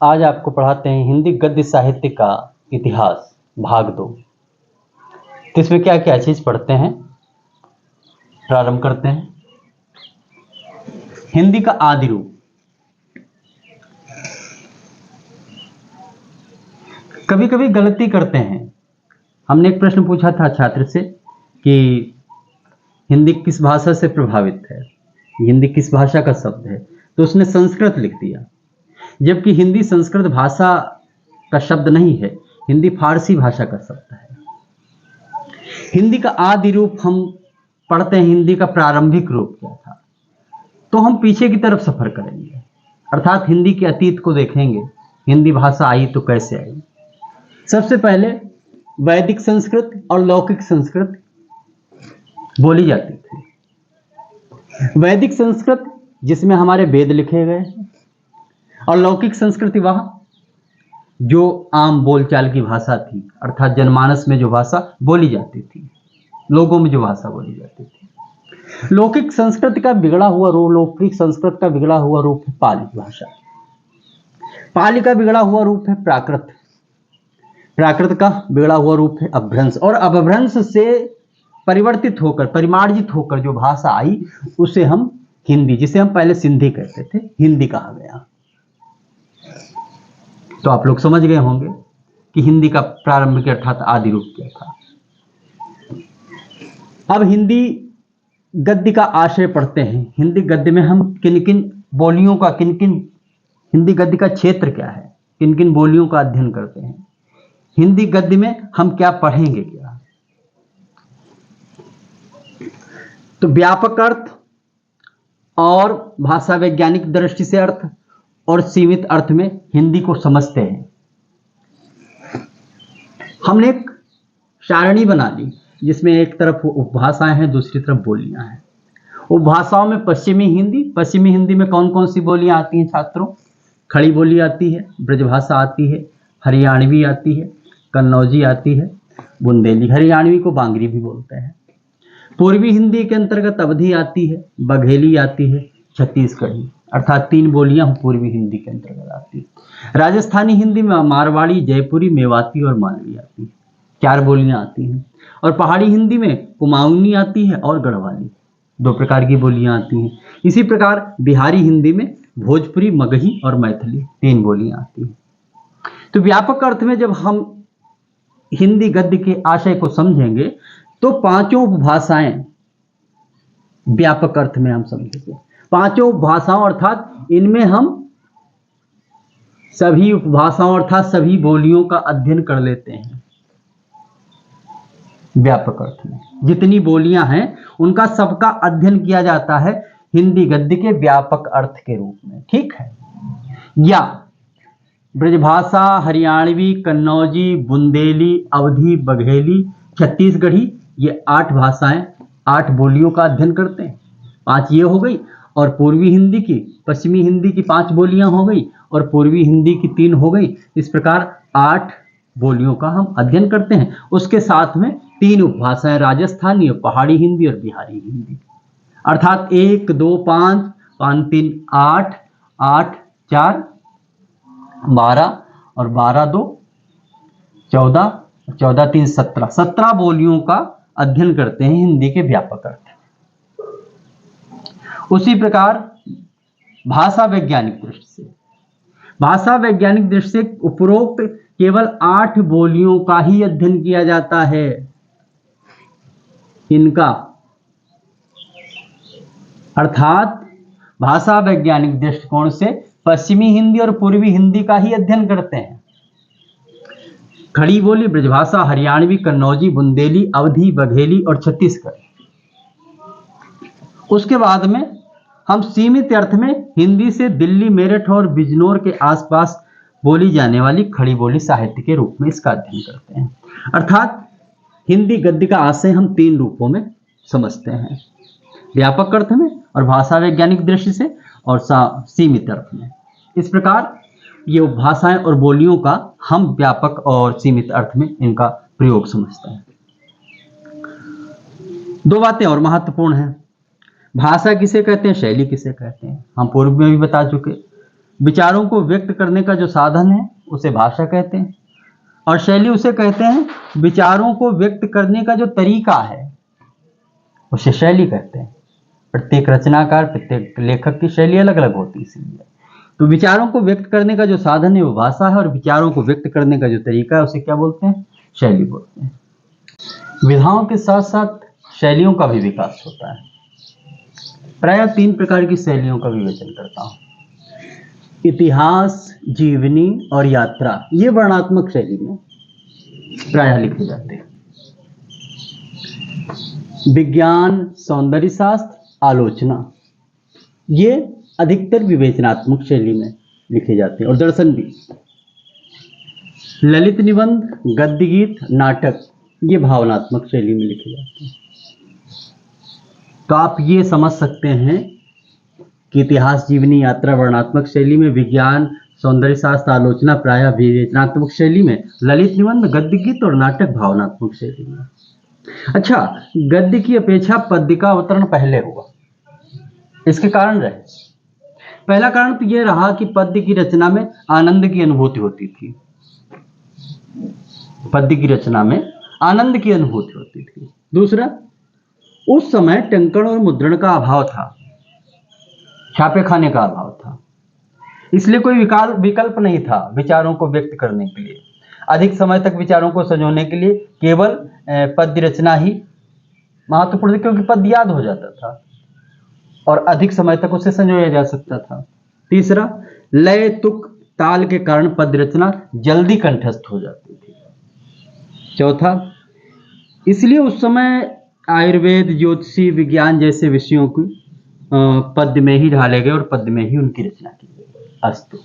आज आपको पढ़ाते हैं हिंदी गद्य साहित्य का इतिहास भाग 2। तो इसमें क्या क्या चीज पढ़ते हैं, प्रारंभ करते हैं। हिंदी का आदि रूप। कभी कभी गलती करते हैं। हमने एक प्रश्न पूछा था छात्र से कि हिंदी किस भाषा से प्रभावित है, हिंदी किस भाषा का शब्द है, तो उसने संस्कृत लिख दिया, जबकि हिंदी संस्कृत भाषा का शब्द नहीं है, हिंदी फारसी भाषा का शब्द है। हिंदी का आदि रूप हम पढ़ते हैं, हिंदी का प्रारंभिक रूप क्या था, तो हम पीछे की तरफ सफर करेंगे, अर्थात हिंदी के अतीत को देखेंगे। हिंदी भाषा आई तो कैसे आई। सबसे पहले वैदिक संस्कृत और लौकिक संस्कृत बोली जाती थी। वैदिक संस्कृत जिसमें हमारे वेद लिखे गए हैं, और लौकिक संस्कृति वह जो आम बोलचाल की भाषा थी, अर्थात जनमानस में जो भाषा बोली जाती थी, लोगों में जो भाषा बोली जाती थी। लौकिक संस्कृत का बिगड़ा हुआ रूप, लौकिक संस्कृत का बिगड़ा हुआ रूप है पाली भाषा। पाली का बिगड़ा हुआ रूप है प्राकृत। प्राकृत का बिगड़ा हुआ रूप है अपभ्रंश, और अपभ्रंश से परिवर्तित होकर, परिमार्जित होकर जो भाषा आई उसे हम हिंदी, जिसे हम पहले सिंधी कहते थे, हिंदी कहा गया। तो आप लोग समझ गए होंगे कि हिंदी का प्रारंभिक अर्थात आदि रूप क्या था। अब हिंदी गद्य का आशय पढ़ते हैं। हिंदी गद्य में हम किन किन बोलियों का, किन किन हिंदी गद्य का क्षेत्र क्या है, किन किन बोलियों का अध्ययन करते हैं। हिंदी गद्य में हम क्या पढ़ेंगे क्या। तो व्यापक अर्थ और भाषा वैज्ञानिक दृष्टि से अर्थ और सीमित अर्थ में हिंदी को समझते हैं। हमने एक सारणी बना ली जिसमें एक तरफ उपभाषाएं हैं, दूसरी तरफ बोलियां हैं। उपभाषाओं में पश्चिमी हिंदी, पश्चिमी हिंदी में कौन कौन सी बोलियां आती हैं छात्रों। खड़ी बोली आती है, ब्रजभाषा आती है, हरियाणवी आती है, कन्नौजी आती है, बुंदेली। हरियाणवी को बांगरी भी बोलते हैं। पूर्वी हिंदी के अंतर्गत अवधी आती है, बघेली आती है, छत्तीसगढ़ी, अर्थात 3 बोलियां पूर्वी हिंदी के अंतर्गत आती है। राजस्थानी हिंदी में मारवाड़ी, जयपुरी, मेवाती और मालवी आती है, 4 बोलियां आती हैं। और पहाड़ी हिंदी में कुमाऊनी आती है और गढ़वाली, 2 प्रकार की बोलियां आती हैं। इसी प्रकार बिहारी हिंदी में भोजपुरी, मगही और मैथिली 3 बोलियां आती हैं। तो व्यापक अर्थ में जब हम हिंदी गद्य के आशय को समझेंगे तो 5 उपभाषाएं व्यापक अर्थ में हम समझेंगे। 5 उपभाषाओं अर्थात इनमें हम सभी उपभाषाओं अर्थात सभी बोलियों का अध्ययन कर लेते हैं। व्यापक अर्थ में जितनी बोलियां हैं उनका सबका अध्ययन किया जाता है हिंदी गद्य के व्यापक अर्थ के रूप में, ठीक है। या ब्रजभाषा, हरियाणवी, कन्नौजी, बुंदेली, अवधी, बघेली, छत्तीसगढ़ी, ये 8 भाषाएं, 8 बोलियों का अध्ययन करते हैं। 5 ये हो गई, और पूर्वी हिंदी की, पश्चिमी हिंदी की 5 बोलियां हो गई, और पूर्वी हिंदी की 3 हो गई। इस प्रकार 8 बोलियों का हम अध्ययन करते हैं। उसके साथ में 3 उपभाषाएं, राजस्थानी, पहाड़ी हिंदी और बिहारी हिंदी, अर्थात 1 2 5 5 3 8 8 4 12 और 12 2 14, 14 3 17, 17 बोलियों का अध्ययन करते हैं हिंदी के व्यापक अर्थ। उसी प्रकार भाषा वैज्ञानिक दृष्टि से, भाषा वैज्ञानिक दृष्टि से उपरोक्त केवल 8 बोलियों का ही अध्ययन किया जाता है। इनका अर्थात भाषा वैज्ञानिक दृष्टिकोण से पश्चिमी हिंदी और पूर्वी हिंदी का ही अध्ययन करते हैं। खड़ी बोली, ब्रजभाषा, हरियाणवी, कन्नौजी, बुंदेली, अवधी, बघेली और छत्तीसगढ़ी। उसके बाद में हम सीमित अर्थ में हिंदी से दिल्ली, मेरठ और बिजनौर के आसपास बोली जाने वाली खड़ी बोली साहित्य के रूप में इसका अध्ययन करते हैं। अर्थात हिंदी गद्य का आशय हम 3 रूपों में समझते हैं, व्यापक अर्थ में और भाषा वैज्ञानिक दृष्टि से और सीमित अर्थ में। इस प्रकार ये भाषाएं और बोलियों का हम व्यापक और सीमित अर्थ में इनका प्रयोग समझते हैं। 2 बातें और महत्वपूर्ण हैं। भाषा किसे कहते हैं, शैली किसे कहते हैं, हम पूर्व में भी बता चुके। विचारों को व्यक्त करने का जो साधन है उसे भाषा कहते हैं, और शैली उसे कहते हैं विचारों को व्यक्त करने का जो तरीका है उसे शैली कहते हैं। प्रत्येक रचनाकार, प्रत्येक लेखक की शैली अलग अलग होती है, इसलिए तो विचारों को व्यक्त करने का जो साधन है वो भाषा है, और विचारों को व्यक्त करने का जो तरीका है उसे क्या बोलते हैं? शैली बोलते हैं। विधाओं के साथ साथ शैलियों का भी विकास होता है। प्रायः 3 प्रकार की शैलियों का विवेचन करता हूं। इतिहास, जीवनी और यात्रा, ये वर्णनात्मक शैली में प्रायः लिखे जाते हैं। विज्ञान, सौंदर्य शास्त्र, आलोचना, ये अधिकतर विवेचनात्मक शैली में लिखे जाते हैं, और दर्शन भी। ललित निबंध, गद्य गीत, नाटक, ये भावनात्मक शैली में लिखे जाते हैं। तो आप ये समझ सकते हैं कि इतिहास, जीवनी, यात्रा वर्णनात्मक शैली में, विज्ञान, सौंदर्य शास्त्र, आलोचना प्रायः विवेचनात्मक शैली में, ललित निबंध, गद्य गीत और नाटक भावनात्मक शैली में। अच्छा, गद्य की अपेक्षा पद्य का अवतरण पहले हुआ। इसके कारण रहे। पहला कारण तो यह रहा कि पद्य की रचना में आनंद की अनुभूति होती थी। पद्य की रचना में आनंद की अनुभूति होती थी। दूसरा, उस समय टंकण और मुद्रण का अभाव था, छापे खाने का अभाव था, इसलिए कोई विकल्प नहीं था विचारों को व्यक्त करने के लिए। अधिक समय तक विचारों को संजोने के लिए केवल पद्य रचना ही महत्वपूर्ण थी, क्योंकि पद्य याद हो जाता था और अधिक समय तक उसे संजोया जा सकता था। तीसरा, लय, तुक, ताल के कारण पद्य रचना जल्दी कंठस्थ हो जाती थी। चौथा, इसलिए उस समय आयुर्वेद, ज्योतिषी, विज्ञान जैसे विषयों को पद्य में ही ढाले गए और पद्य में ही उनकी रचना की गई। अस्तु।